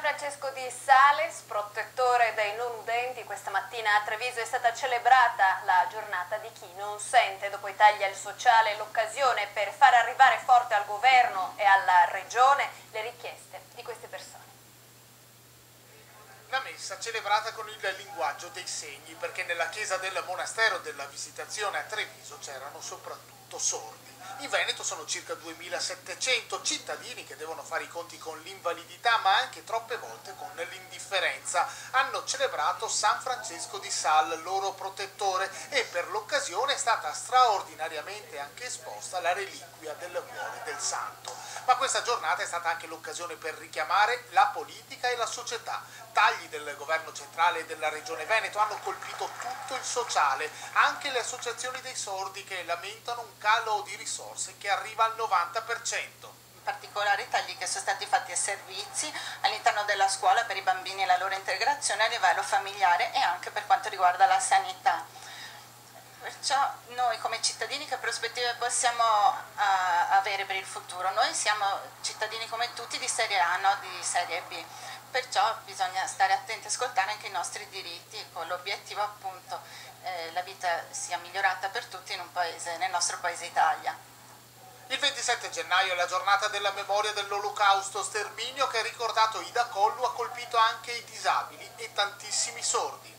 Francesco di Sales, protettore dei non udenti, questa mattina a Treviso è stata celebrata la giornata di chi non sente. Dopo i tagli al sociale, l'occasione per far arrivare forte al governo e alla regione le richieste di queste persone. La messa celebrata con il linguaggio dei segni, perché nella chiesa del monastero della Visitazione a Treviso c'erano soprattutto sordi. In Veneto sono circa 2700 cittadini che devono fare i conti con l'invalidità, ma anche troppe volte con l'indifferenza. Hanno celebrato San Francesco di Sales, loro protettore, e per l'occasione è stata straordinariamente anche esposta la reliquia del cuore del santo. Ma questa giornata è stata anche l'occasione per richiamare la politica e la società. Tagli del governo centrale e della regione Veneto hanno colpito tutto il sociale, anche le associazioni dei sordi che lamentano un calo di risorse che arriva al 90%. In particolare i tagli che sono stati fatti ai servizi all'interno della scuola per i bambini e la loro integrazione a livello familiare e anche per quanto riguarda la sanità. Perciò noi come cittadini che prospettive possiamo avere per il futuro? Noi siamo cittadini come tutti di serie A, non di serie B, perciò bisogna stare attenti e ascoltare anche i nostri diritti con l'obiettivo appunto la vita sia migliorata per tutti in un paese, nel nostro paese Italia. Il 27 gennaio è la giornata della memoria dell'Olocausto, sterminio che, ricordato Ida Collu, ha colpito anche i disabili e tantissimi sordi.